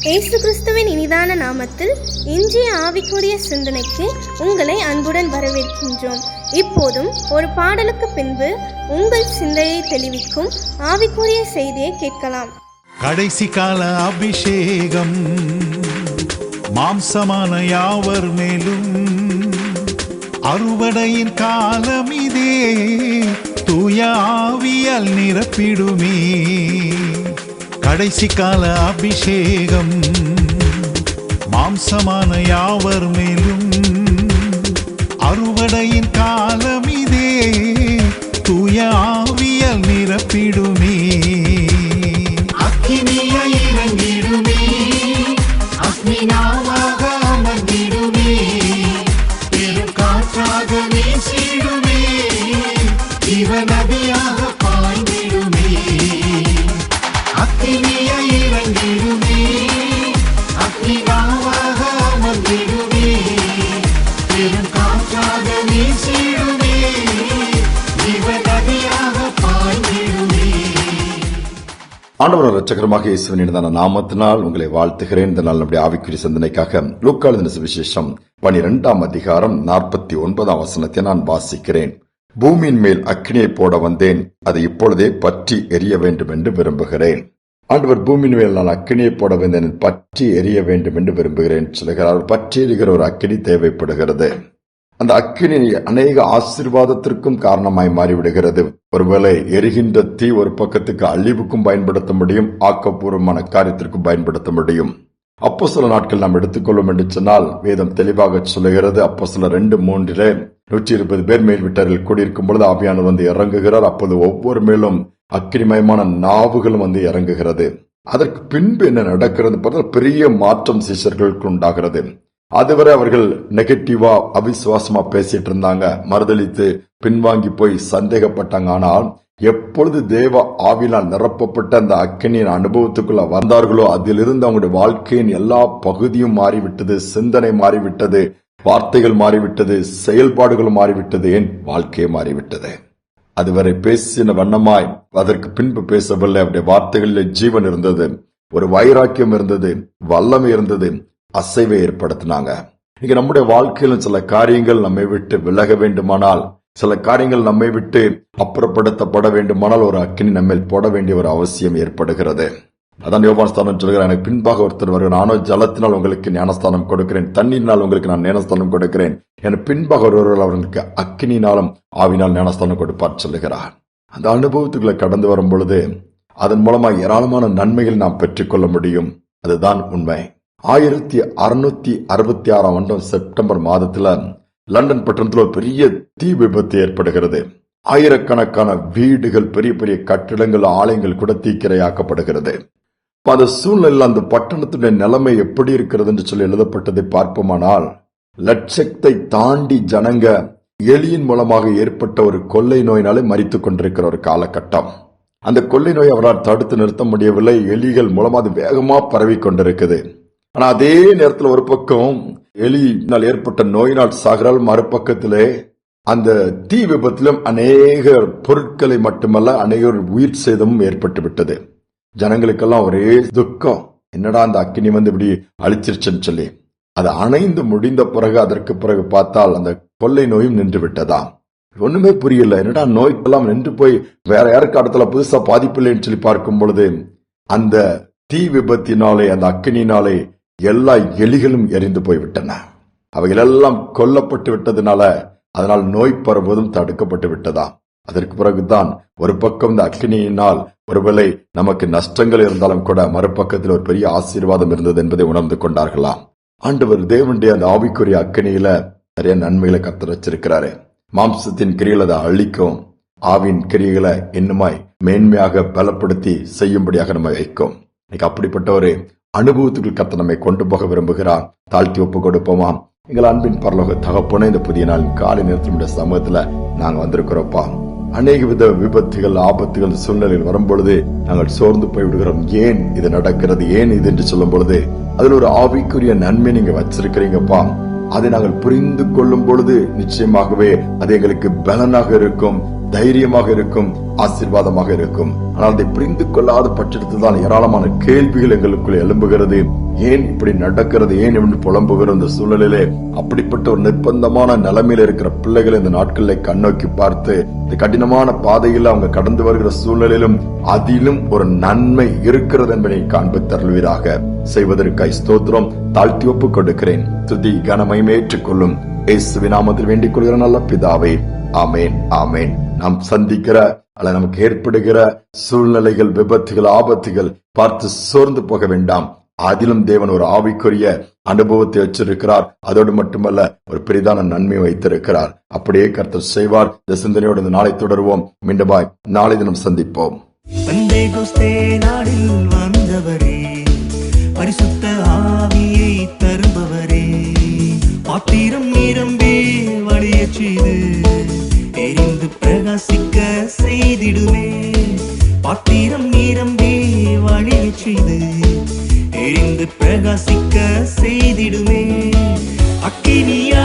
இயேசு கிறிஸ்துவின் இனிதான நாமத்தில் இன்றைய ஆவிக்குரிய சிந்தனைக்கு உங்களை அன்புடன் வரவேற்கின்றோம். இப்போதும் ஒரு பாடலுக்கு பின்பு உங்கள் சிந்தையை தெளிவிக்கும் ஆவிக்குரிய செய்தியை கேட்கலாம். கடைசி கால அபிஷேகம் மாம்சமான யாவர் மேலும், அறுவடையின் காலம் இதே, தூய ஆவியால் நிரப்பிடுமே. கடைசி கால அபிஷேகம் மாம்சமான யாவர் மேலும், அறுவடையின் காலம் இதே, தூய ஆவியால் நிரப்பிடுமே. அக்கினியை இறங்கிடுமே, அக்னிநாவாக அமர்ந்திடுமே, பெரும் காற்றாக வீசிடுமே, ஜீவநதியாக பாய்ந்திடுமே. அக்கினியை இறங்கிடுமே, அக்னிநாவாக அமர்ந்திடுமே, பெரும் காற்றாக வீசிடுமே, ஜீவநதியாக பாய்ந்திடுமே. ஆண்டவர் இரட்சகருமாக இயேசுவின் இனிதான நாமத்தினால் உங்களை வாழ்த்துகிறேன். இந்த நாள் நம்முடைய ஆவிக்குரிய சிந்தனைக்காக லூக்கா எழுதின சுவிசேஷம் 12ஆம் அதிகாரம் 49ஆம் வசனத்தை நான் வாசிக்கிறேன். பூமியின் மேல் அக்கினியை போட வந்தேன், அதை இப்பொழுதே பற்றி எரிய வேண்டும் என்று விரும்புகிறேன். ஆண்டவர் பூமியின் மேல் நான் அக்கினியை போட வந்தேன், பற்றி எரிய வேண்டும் என்று விரும்புகிறேன் சொல்லுகிறார். பற்றி எரிகிற ஒரு அக்கினி தேவைப்படுகிறது. அந்த அக்கினி அநேக ஆசீர்வாதத்திற்கும் காரணமாய் மாறிவிடுகிறது. ஒருவேளை எரிகின்ற தீ ஒரு பக்கத்துக்கு அழிவுக்கும் பயன்படுத்த முடியும், ஆக்கப்பூர்வமான காரியத்திற்கும் பயன்படுத்த முடியும். அப்போஸ்தலர் நாட்கள் நாம் எடுத்துக்கொள்ளும் என்று சொன்னால் வேதம் தெளிவாக சொல்லுகிறது. அப்போஸ்தலர் 2:3 120 பேர் மேல் வீட்டரில் கூடியிருக்கும் பொழுது ஆவியானவர் வந்து இறங்குகிறார். அப்போது ஒவ்வொரு மேலும் அக்கினிமயமான நாவுகளும் வந்து இறங்குகிறது. அதற்கு பின்பு என்ன நடக்கிறது? பெரிய மாற்றம் சீஷர்களுக்கு உண்டாகிறது. அதுவரை அவர்கள் நெகட்டிவா அவிசுவாசமா பேசிட்டு இருந்தாங்க, மறுதளித்து பின்வாங்கி போய் சந்தேகப்பட்டாங்க. ஆனால் எப்பொழுது தேவ ஆவியால் நிரப்பப்பட்ட அந்த அக்கினியின் அனுபவத்துக்குள்ள வந்தார்களோ, அதிலிருந்து அவங்களுடைய வாழ்க்கையின் எல்லா பகுதியும் மாறிவிட்டது. சிந்தனை மாறிவிட்டது, வார்த்தைகள் மாறிவிட்டது, செயல்பாடுகள் மாறிவிட்டது, ஏன் வாழ்க்கையை மாறிவிட்டது. அதுவரை பேசின வண்ணமாய் அதற்கு பின்பு பேசவில்லை. அவருடைய வார்த்தைகளில் ஜீவன் இருந்தது, ஒரு வைராக்கியம் இருந்தது, வல்லமை இருந்தது, அசைவை ஏற்படுத்தினாங்க. இங்க நம்முடைய வாழ்க்கையிலும் சில காரியங்கள் நம்மை விட்டு விலக வேண்டுமானால், சில காரியங்கள் நம்மை விட்டு அப்புறப்படுத்தப்பட வேண்டுமானால் ஒரு அக்கினி நம்ம போட வேண்டிய ஒரு அவசியம் ஏற்படுகிறது. அதான் யோவான்ஸ்தானம் சொல்கிறார், எனக்கு பின்பாக ஒருத்தர் வருகிறார், நானோ ஜலத்தினால் உங்களுக்கு ஞானஸ்தானம் கொடுக்கிறேன், தண்ணீரினால் உங்களுக்கு நான் ஞானஸ்தானம் கொடுக்கிறேன், எனக்கு பின்பாக ஒருவர் அவர்களுக்கு அக்கினினாலும் ஆவினால் ஞானஸ்தானம் கொடுப்பார் சொல்லுகிறார். அந்த அனுபவத்துக்குள்ள கடந்து வரும் பொழுது அதன் மூலமா ஏராளமான நன்மைகள் நாம் பெற்றுக்கொள்ள முடியும். அதுதான் உண்மை. 1666ஆம் ஆண்டு செப்டம்பர் மாதத்துல லண்டன் பட்டணத்தில் ஒரு பெரிய தீ விபத்து ஏற்படுகிறது. ஆயிரக்கணக்கான வீடுகள், பெரிய பெரிய கட்டிடங்கள், ஆலயங்கள் கூட தீக்கிரையாக்கப்படுகிறது. அந்த சூழ்நிலையில் அந்த பட்டணத்துடைய நிலைமை எப்படி இருக்கிறது என்று சொல்லி எழுதப்பட்டதை பார்ப்போமானால், லட்சத்தை தாண்டி ஜனங்க எலியின் மூலமாக ஏற்பட்ட ஒரு கொள்ளை நோயினாலே மரித்துக் கொண்டிருக்கிற ஒரு காலகட்டம். அந்த கொள்ளை நோய் அவரால் தடுத்து நிறுத்த முடியவில்லை. எலிகள் மூலமா அது வேகமா பரவி கொண்டிருக்குது. ஆனா அதே நேரத்தில் ஒரு பக்கம் எலியினால் ஏற்பட்ட நோயினால் சாகிறால், மறுபக்கத்திலே அந்த தீ விபத்திலும் அநேக பொருட்களை மட்டுமல்ல அநேக உயிர் சேதமும் ஏற்பட்டு விட்டது. ஜனங்களுக்கெல்லாம் ஒரே துக்கம், என்னடா அந்த அக்கினி வந்து இப்படி அழிச்சிருச்சுன்னு சொல்லி. அது அணைந்து முடிந்த பிறகு அதற்கு பிறகு பார்த்தால் அந்த கொள்ளை நோயும் நின்று விட்டதா. ஒண்ணுமே புரியல, என்னடா நோய்க்கெல்லாம் நின்று போய் வேற யாருக்கு இடத்துல புதுசா பாதிப்பில்லைன்னு சொல்லி பார்க்கும் பொழுது அந்த தீ விபத்தினாலே, அந்த அக்கினினாலே எல்லா எலிகளும் எரிந்து போய்விட்டன. அவைகள் எல்லாம் கொல்லப்பட்டு விட்டதுனால அதனால் நோய் பரவுவதும் தடுக்கப்பட்டு விட்டதா. அதற்கு பிறகுதான் ஒரு பக்கம் இந்த அக்கினியினால் ஒருவேளை நமக்கு நஷ்டங்கள் இருந்தாலும் கூட மறுபக்கத்தில் ஒரு பெரிய ஆசீர்வாதம் இருந்தது என்பதை உணர்ந்து கொண்டார்களாம். ஆண்டவர் தேவனுடைய அந்த ஆவிக்குரிய அக்கினியில நிறைய நன்மைகளை கர்த்தர் வச்சிருக்கிறாரு. மாம்சத்தின் கிரிகளை அதை அழிக்கும், ஆவின் கிரியைகளை இன்னுமாய் மேன்மையாக பலப்படுத்தி செய்யும்படியாக நம்ம வைக்கும். இன்னைக்கு அப்படிப்பட்ட ஒரு அனுபவத்துக்கு கர்த்தர் நம்மை கொண்டு போக விரும்புகிறார். தாழ்த்தி ஒப்பு கொடுப்போமா? எங்கள் அன்பின் பரலோக தகப்பனே, இந்த புதிய நாள் காலை நேரத்தில் சமூகத்துல நாங்க வந்திருக்கிறோப்பா. அநேக வித விபத்துகள், ஆபத்துகள் சூழ்நிலையில் வரும்பொழுது நாங்கள் சோர்ந்து போய் விடுகிறோம். ஏன் இது நடக்கிறது, ஏன் இது என்று சொல்லும் பொழுது அதுல ஒரு ஆவிக்குரிய நன்மை நீங்க வச்சிருக்கிறீங்கப்பா. அதை நாங்கள் புரிந்து கொள்ளும் பொழுது நிச்சயமாகவே அது எங்களுக்கு பலனாக இருக்கும், தைரியமாக இருக்கும், ஆசீர்வாதமாக இருக்கும். ஆனால் அதை புரிந்து கொள்ளாத பட்சத்தில் தான் ஏராளமான கேள்விகள் எங்களுக்குள் எழும்புகிறது. ஏன் இப்படி நடக்கிறது, ஏன் இப்படி புலம்புகிற இந்த சூழலிலே அப்படிப்பட்ட ஒரு நிர்பந்தமான நிலைமையில இருக்கிற பிள்ளைகளை இந்த நாட்களில் கண்ணோக்கி பார்த்து இந்த கடினமான பாதையில் அவங்க கடந்து வருகிற சூழலிலும் அதிலும் ஒரு நன்மை இருக்கிறது என்பதை காண்பு தருவீராக. செய்வதற்காய் ஸ்தோத்திரம். தாழ்த்தி ஒப்புக் கொடுக்கிறேன். துதி கனமயம் ஏற்றுக்கொள்ளும் இயேசுவின் நாமத்தில் வேண்டிக் கொள்கிற நல்ல பிதாவே, ஆமேன், ஆமேன். நாம் சந்திக்கிற அல்ல நமக்கு ஏற்படுகிற சூழ்நிலைகள், விபத்துகள், ஆபத்துகள் பார்த்து சோர்ந்து போக வேண்டாம். அதிலும் தேவன் ஒரு ஆவிக்குரிய அனுபவத்தை வச்சிருக்கிறார். அதோடு மட்டுமல்ல, ஒரு பெரிதான நன்மையை வைத்திருக்கிறார். அப்படியே கர்த்தர் செய்வார். இந்த சிந்தனையோடு இந்த நாளை தொடருவோம். மீண்டுமாய் நாளை தினம் சந்திப்போம். பெந்தேகோஸ்தே நாளில் வந்தவரே, பரிசுத்த ஆவியை தருபவரே, பாத்திரம் நிரம்பி வழியச் செய்து எரிந்து பிரகாசிக்க செய்திடுவே. பாத்திரம் நிரம்பி வழியச் செய்து எரிந்து பிரகாசிக்க செய்திடுவே. அக்கினியா